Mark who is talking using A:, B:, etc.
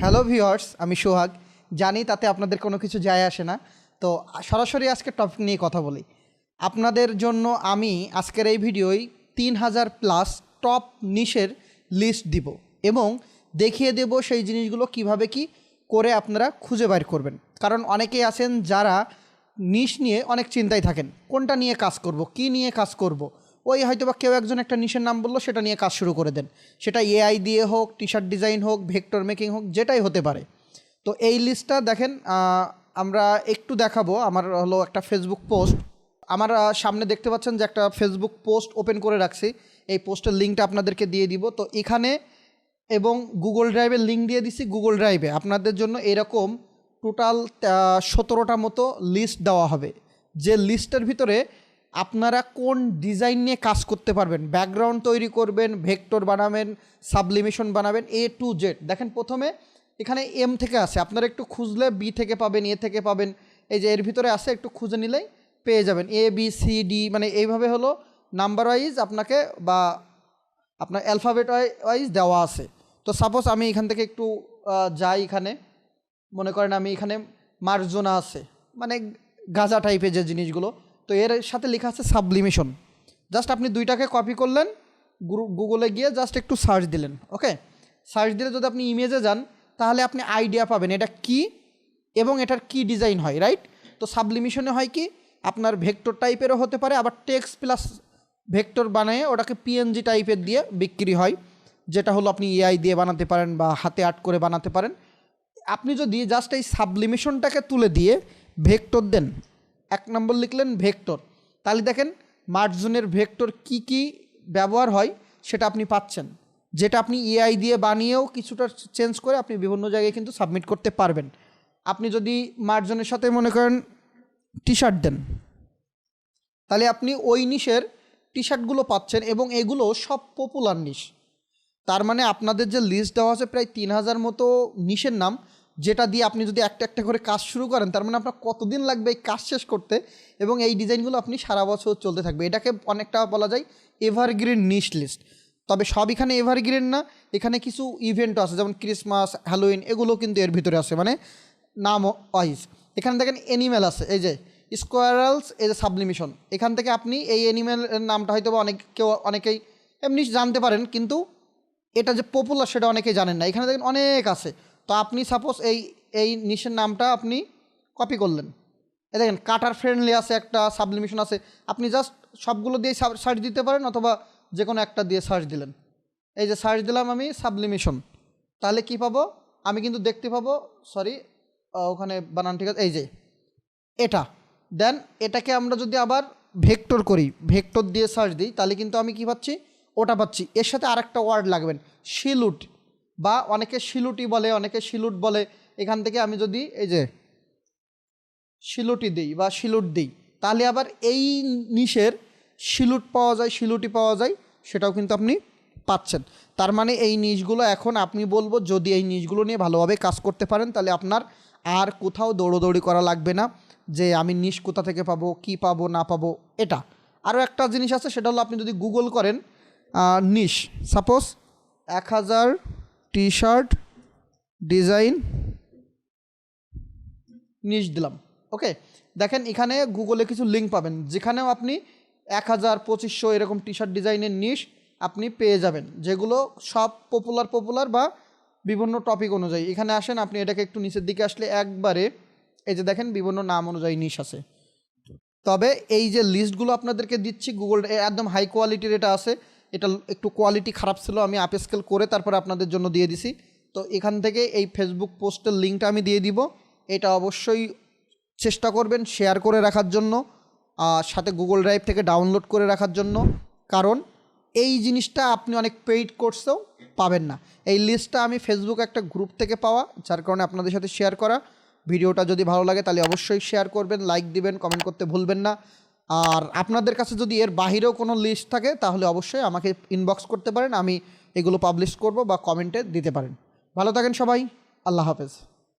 A: Hello viewers, আমি সোহাগ। জানি তাতে আপনাদের কোনো কিছু যায় আসে না, তো সরাসরি আজকে টপিক নিয়ে কথা বলি। আপনাদের জন্য আমি আজকের এই ভিডিওয় 3000+ টপ নিশের লিস্ট দিব এবং দেখিয়ে দেব সেই জিনিসগুলো কিভাবে কি করে আপনারা খুঁজে বের করবেন। কারণ অনেকেই আছেন যারা নিশ নিয়ে অনেক চিন্তায় থাকেন, কোনটা নিয়ে কাজ করব, কি নিয়ে কাজ করব। ওই হয়তোবা কেউ একজন একটা নিশের নাম বললো, সেটা নিয়ে কাজ শুরু করে দেন। সেটা এআই দিয়ে হোক, টি শার্ট ডিজাইন হোক, ভেক্টর মেকিং হোক, যেটাই হতে পারে। তো এই লিস্টটা দেখেন, আমরা একটু দেখাবো। আমার হলো একটা ফেসবুক পোস্ট, আমার সামনে দেখতে পাচ্ছেন যে একটা ফেসবুক পোস্ট ওপেন করে রাখছি। এই পোস্টের লিঙ্কটা আপনাদেরকে দিয়ে দিব। তো এখানে এবং গুগল ড্রাইভের লিঙ্ক দিয়ে দিছি। গুগল ড্রাইভে আপনাদের জন্য এরকম টোটাল 17টা মতো লিস্ট দেওয়া হবে, যে লিস্টের ভিতরে আপনারা কোন ডিজাইন নিয়ে কাজ করতে পারবেন, ব্যাকগ্রাউন্ড তৈরি করবেন, ভেক্টর বানাবেন, সাবলিমেশন বানাবেন, A to Z। দেখেন প্রথমে এখানে এম থেকে আছে, আপনারা একটু খুঁজলে বি থেকে পাবেন, এ থেকে পাবেন। এই যে এর ভিতরে আছে, একটু খুঁজে নিলেই পেয়ে যাবেন। ABCD মানে এইভাবে হলো নাম্বার ওয়াইজ আপনাকে বা আপনার অ্যালফাবেট ওয়াইজ দেওয়া আছে। তো সাপোজ আমি এখান থেকে একটু যাই, এখানে মনে করেন আমি এখানে মার্জনা আছে, মানে গাজা টাইপের যে জিনিসগুলো। তো এর সাথে লেখা আছে সাবলিমেশন। জাস্ট আপনি দুইটাকে কপি করলেন, গুগলে গিয়ে জাস্ট একটু সার্চ দিলেন। ওকে, সার্চ দিলে যদি আপনি ইমেজে যান, তাহলে আপনি আইডিয়া পাবেন এটা কি এবং এটার কি ডিজাইন হয়, রাইট? তো সাবলিমেশনে হয় কি, আপনার ভেক্টর টাইপেরও হতে পারে, আবার টেক্সট প্লাস ভেক্টর বানিয়ে ওটাকে PNG টাইপের দিয়ে বিক্রি হয়, যেটা হলো আপনি এআই দিয়ে বানাতে পারেন বা হাতে আর্ট করে বানাতে পারেন। আপনি যদি জাস্ট এই সাবলিমেশনটাকে তুলে দিয়ে ভেক্টর দেন, 1 নম্বর লিখলেন ভেক্টর, তাহলে দেখেন মার্জনের ভেক্টর কি কি ব্যবহার হয় সেটা আপনি পাচ্ছেন, যেটা আপনি এআই দিয়ে বানিয়েও কিছুটা চেঞ্জ করে আপনি বিভিন্ন জায়গায় কিন্তু সাবমিট করতে পারবেন। আপনি যদি মার্জনের সাথে মনে করেন টি শার্ট দেন, তাহলে আপনি ওই নিশের টি শার্টগুলো পাচ্ছেন এবং এগুলো সব পপুলার নিশ। তার মানে আপনাদের যে লিস্ট দেওয়া আছে প্রায় 3000 মতো নিশের নাম, যেটা দিয়ে আপনি যদি একটা একটা করে কাজ শুরু করেন, তার মানে আপনার কতদিন লাগবে এই কাজ শেষ করতে, এবং এই ডিজাইনগুলো আপনি সারা বছর চলতে থাকবে। এটাকে অনেকটা বলা যায় এভারগ্রিন নিশ লিস্ট। তবে সব এখানে এভারগ্রিন না, এখানে কিছু ইভেন্টও আছে, যেমন ক্রিসমাস, হ্যালোউইন, এগুলো কিন্তু এর ভিতরে আছে, মানে নাম ওয়াইজ। এখানে দেখেন অ্যানিম্যাল আছে, এই যে স্কোয়ারালস, এই যে সাবলিমেশন। এখান থেকে আপনি এই অ্যানিম্যালের নামটা হয়তো বা অনেকেই এমনি জানতে পারেন, কিন্তু এটা যে পপুলার সেটা অনেকেই জানেন না। এখানে দেখেন অনেক আছে। তো আপনি সাপোজ এই নিশের নামটা আপনি কপি করলেন, এই দেখেন কাটার ফ্রেন্ডলি আছে, একটা সাবলিমেশন আছে। আপনি জাস্ট সবগুলো দিয়ে সার্চ দিতে পারেন, অথবা যে কোনো একটা দিয়ে সার্চ দিলেন। এই যে সার্চ দিলাম আমি সাবলিমেশন, তাহলে কি পাবো, আমি কিন্তু দেখতে পাবো, সরি ওখানে বানান ঠিক আছে, এই যে এটা। দেন এটাকে আমরা যদি আবার ভেক্টর করি, ভেক্টর দিয়ে সার্চ দিই, তাহলে কিন্তু আমি কি পাচ্ছি, ওটা পাচ্ছি। এর সাথে আরেকটা ওয়ার্ড লাগবেন, শিলুট, বা অনেকে শিলুটি বলে, অনেকে শিলুট বলে। এখান থেকে আমি যদি এই যে শিলুটি দিই বা শিলুট দিই, তাহলে আবার এই নিশের শিলুট পাওয়া যায়, শিলুটি পাওয়া যায়, সেটাও কিন্তু আপনি পাচ্ছেন। তার মানে এই নিশগুলো এখন আপনি বলবো, যদি এই নিশগুলো নিয়ে ভালোভাবে কাজ করতে পারেন, তাহলে আপনার আর কোথাও দৌড়োদৌড়ি করা লাগবে না, যে আমি নিশ কোথা থেকে পাবো, কি পাবো না পাবো। এটা আরও একটা জিনিস আছে, সেটা হলো আপনি যদি গুগল করেন নিশ, সাপোজ 1000 টি শার্ট ডিজাইন নিশ দিলাম। ওকে, দেখেন এখানে গুগলে কিছু লিঙ্ক পাবেন, যেখানেও আপনি 1000, 2500 এরকম টি শার্ট ডিজাইনের নিশ আপনি পেয়ে যাবেন, যেগুলো সব পপুলার বা বিভিন্ন টপিক অনুযায়ী। এখানে আসেন, আপনি এটাকে একটু নিচের দিকে আসলে একবারে এই যে দেখেন বিভিন্ন নাম অনুযায়ী নিশ আছে। তবে এই যে লিস্টগুলো আপনাদেরকে দিচ্ছি, গুগল একদম হাই কোয়ালিটির এটা আছে। এটা একটু কোয়ালিটি খারাপ ছিল, আমি আপ স্কেল করে তারপরে আপনাদের জন্য দিয়ে দিছি। তো এখান থেকে এই ফেসবুক পোস্টের লিঙ্কটা আমি দিয়ে দিব। এটা অবশ্যই চেষ্টা করবেন শেয়ার করে রাখার জন্য, সাথে গুগল ড্রাইভ থেকে ডাউনলোড করে রাখার জন্য, কারণ এই জিনিসটা আপনি অনেক পেইড কোর্সেও পাবেন না। এই লিস্টটা আমি ফেসবুক একটা গ্রুপ থেকে পাওয়া, যার কারণে আপনাদের সাথে শেয়ার করা। ভিডিওটা যদি ভালো লাগে তাহলে অবশ্যই শেয়ার করবেন, লাইক দিবেন, কমেন্ট করতে ভুলবেন না। আর আপনাদের কাছে যদি এর বাহিরেও কোনো লিস্ট থাকে, তাহলে অবশ্যই আমাকে ইনবক্স করতে পারেন, আমি এগুলো পাবলিশ করব বা কমেন্টে দিতে পারেন। ভালো থাকেন সবাই, আল্লাহ হাফেজ।